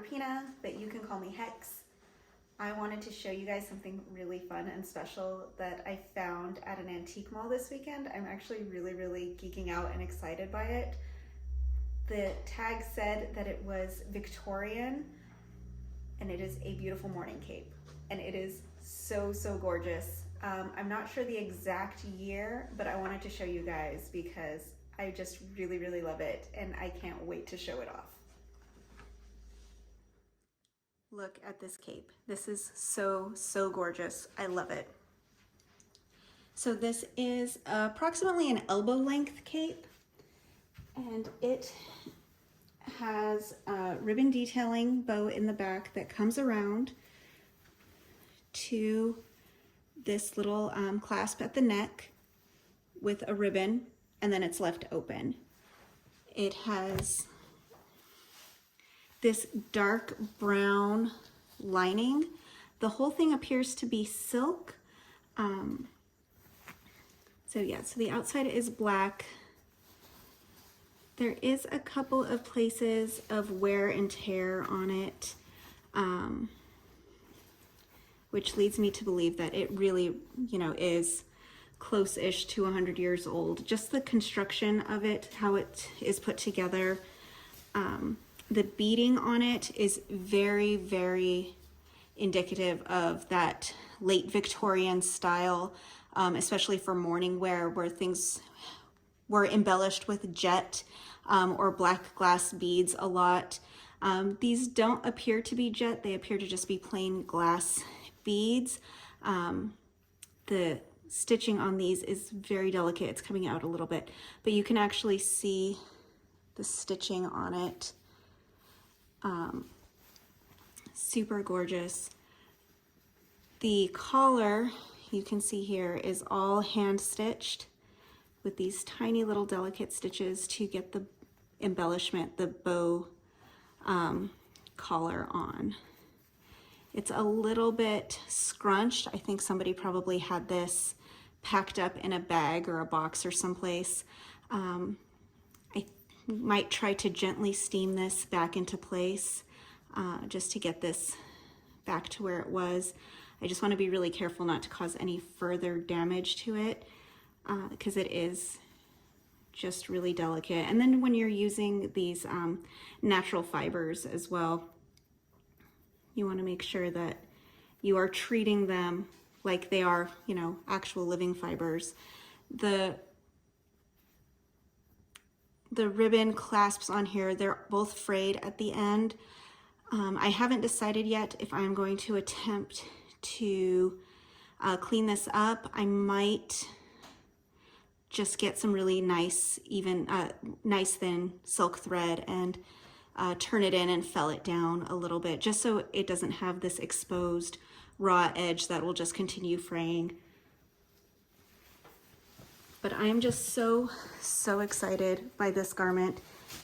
Agrippina, but you can call me Hex. I wanted to show you guys something really fun and special that I found at an antique mall this weekend. I'm actually really geeking out and excited by it. The tag said that it was Victorian, and it is a beautiful mourning cape, and it is so gorgeous. I'm not sure the exact year, but I wanted to show you guys because I just really love it, and I can't wait to show it off. Look at this cape. This is so gorgeous. I love it. So this is approximately an elbow length cape, and it has a ribbon detailing bow in the back that comes around to this little clasp at the neck with a ribbon, and then it's left open. It has this dark brown lining. The whole thing appears to be silk. So the outside is black. There is a couple of places of wear and tear on it, which leads me to believe that it really, is close-ish to 100 years old. Just the construction of it, how it is put together. The beading on it is very indicative of that late Victorian style, especially for mourning wear, where things were embellished with jet or black glass beads a lot. These don't appear to be jet, they appear to just be plain glass beads. The stitching on these is very delicate. It's coming out a little bit, but you can actually see the stitching on it. Super gorgeous. The collar, you can see here, is all hand stitched with these tiny little delicate stitches to get the embellishment, the bow collar on. It's a little bit scrunched. I think somebody probably had this packed up in a bag or a box or someplace. I might try to gently steam this back into place just to get this back to where it was. I just want to be really careful not to cause any further damage to it because it is just really delicate. And then when you're using these natural fibers as well, you want to make sure that you are treating them like they are, actual living fibers. The ribbon clasps on here, they're both frayed at the end. I haven't decided yet if I'm going to attempt to clean this up. I might just get some really nice, nice thin silk thread and turn it in and fell it down a little bit, just so it doesn't have this exposed raw edge that will just continue fraying. But I am just so excited by this garment.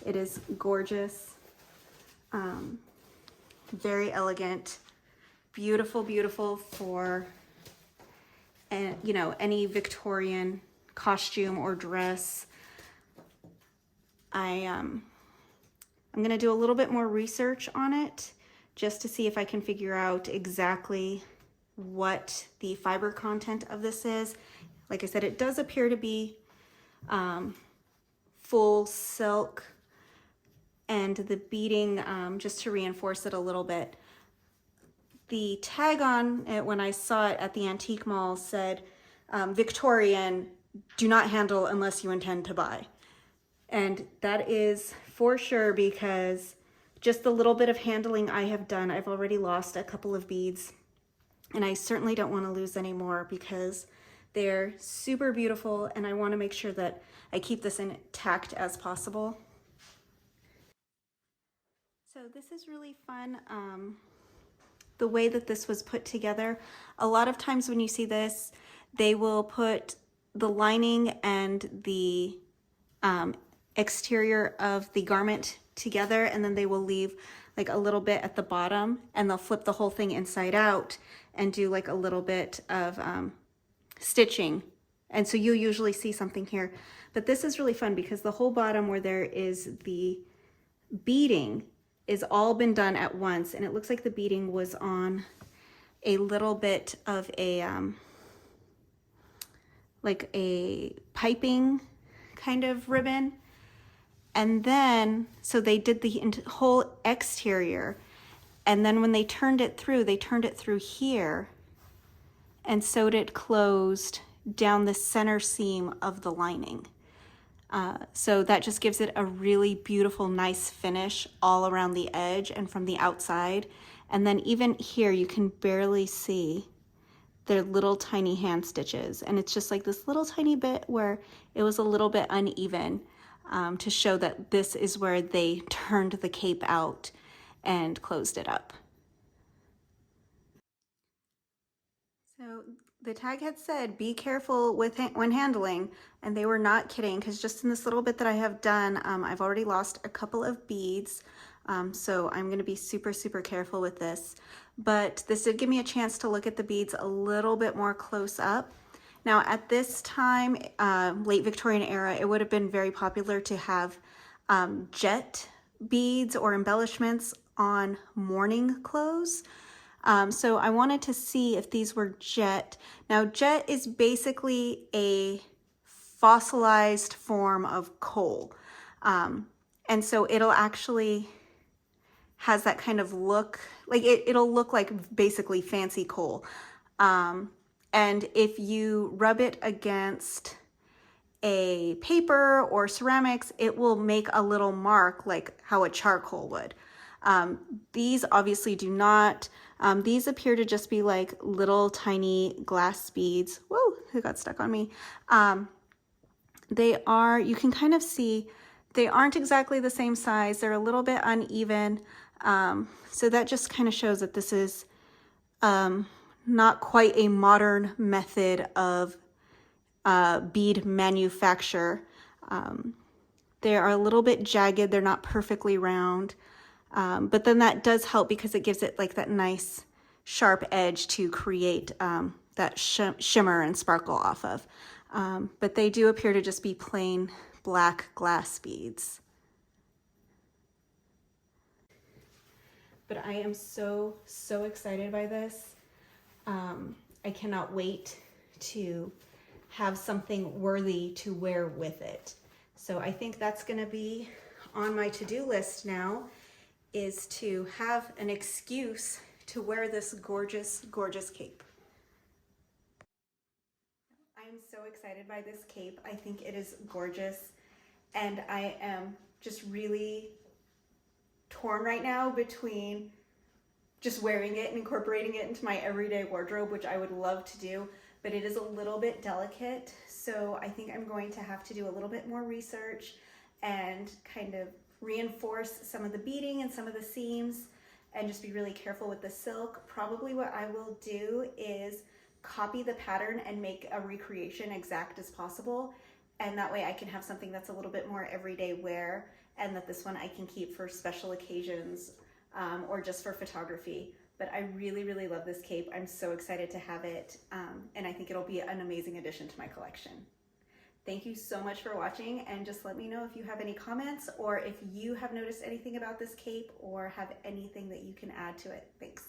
It is gorgeous, very elegant, beautiful for any Victorian costume or dress. I'm gonna do a little bit more research on it just to see if I can figure out exactly what the fiber content of this is. Like I said, it does appear to be full silk, and the beading, just to reinforce it a little bit, the tag on it when I saw it at the antique mall said, Victorian, do not handle unless you intend to buy. And that is for sure, because just the little bit of handling I have done, I've already lost a couple of beads, and I certainly don't want to lose any more because they're super beautiful, and I want to make sure that I keep this intact as possible. So this is really fun. The way that this was put together, a lot of times when you see this, they will put the lining and the exterior of the garment together, and then they will leave like a little bit at the bottom, and they'll flip the whole thing inside out and do like a little bit of stitching. And so you'll usually see something here, but this is really fun because the whole bottom where there is the beading is all been done at once, and it looks like the beading was on a little bit of a like a piping kind of ribbon. And then, so they did the whole exterior, and then when they turned it through here and sewed it closed down the center seam of the lining. So that just gives it a really beautiful, nice finish all around the edge and from the outside. And then even here, you can barely see their little tiny hand stitches. And it's just like this little tiny bit where it was a little bit uneven, to show that this is where they turned the cape out and closed it up. So the tag had said, be careful with when handling, and they were not kidding, because just in this little bit that I have done, I've already lost a couple of beads. So I'm going to be super, super careful with this. But this did give me a chance to look at the beads a little bit more close up. Now at this time, late Victorian era, it would have been very popular to have jet beads or embellishments on mourning clothes. So I wanted to see if these were jet. Now jet is basically a fossilized form of coal. And so it'll actually has that kind of look, like it'll look like basically fancy coal. And if you rub it against a paper or ceramics, it will make a little mark like how a charcoal would. These obviously do not. These appear to just be like little tiny glass beads. Whoa, it got stuck on me. They are, you can kind of see, they aren't exactly the same size. They're a little bit uneven. So that just kind of shows that this is not quite a modern method of bead manufacture. They are a little bit jagged. They're not perfectly round. But then that does help because it gives it like that nice sharp edge to create that shimmer and sparkle off of. But they do appear to just be plain black glass beads. But I am so, so excited by this. I cannot wait to have something worthy to wear with it. So I think that's gonna be on my to-do list now, is to have an excuse to wear this gorgeous, gorgeous cape. I am so excited by this cape. I think it is gorgeous, and I am just really torn right now between just wearing it and incorporating it into my everyday wardrobe, which I would love to do, but it is a little bit delicate. So I think I'm going to have to do a little bit more research and kind of reinforce some of the beading and some of the seams and just be really careful with the silk. Probably what I will do is copy the pattern and make a recreation exact as possible. And that way I can have something that's a little bit more everyday wear, and that this one I can keep for special occasions or just for photography. But I really, really love this cape. I'm so excited to have it, and I think it'll be an amazing addition to my collection. Thank you so much for watching, and just let me know if you have any comments or if you have noticed anything about this cape or have anything that you can add to it. Thanks.